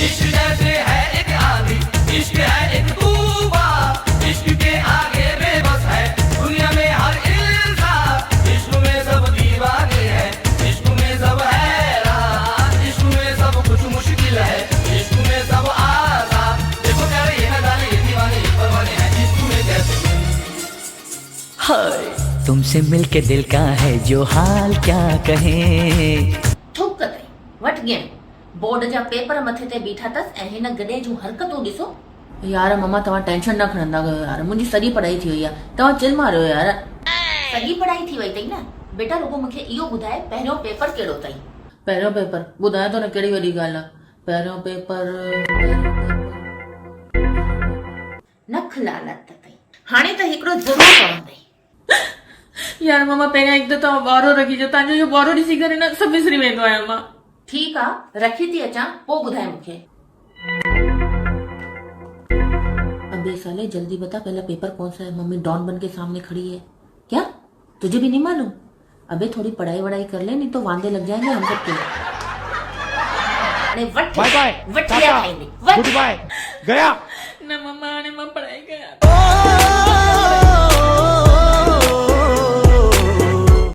इश्क जैसे है एक आंधी, इश्क है एक तूफान, इश्क के आगे बेबस है दुनिया में हर इंसान। इश्क में सब दीवाने हैं, इश्क में सब हैरान, इश्क में सब कुछ मुश्किल है, इश्क में सब आसान। देखो प्यारे ये न जाने ये दीवाने ये परवाने हैं, इश्क में कैसे। हाय तुमसे मिलके दिल का है जो हाल क्या कहें। थूक कतई वट गया बोर्ड जा पेपर मथे ते बीठा तस ऐं हिन गॾे जूं हरकतूं ॾिसो। यार मम्मा तव्हां टेंशन न खणंदा कयो यार, मुंहिंजी सॼी पढ़ाई थी वई आहे, तव्हां चिल मारियो यार। सॼी पढ़ाई थी वई अथई न बेटा, रुगो मूंखे इहो ॿुधाए पहिरियों पेपर कहिड़ो अथई? पहिरियों पेपर ॿुधायो त न कहिड़ी वॾी ॻाल्हि आहे। पहिरियों पेपर नख लालत अथई, हाणे त हिकिड़ो ज़रूरु पवंदई। यार मम्मा पहिरियां हिकु त तव्हां ॿारो रखी जो, तव्हांजो इहो ॿारो ॾिसी करे न सभु विसरी वेंदो आहियां मां। ठीक है रखी थी अचां, पोइ ॿुधाए मूंखे। अबे साले जल्दी बता पहला पेपर कौन सा है? मम्मी डॉन बन के सामने खड़ी है। क्या तुझे भी नहीं मालूम? अबे थोड़ी पढ़ाई वढ़ाई कर ले, नहीं तो वांदे लग जाएंगे हम सब के। अरे बाय बाय, वट लिया खाएंगे, गुड बाय, गया न मम्मा ने मैं पढ़ाई गया।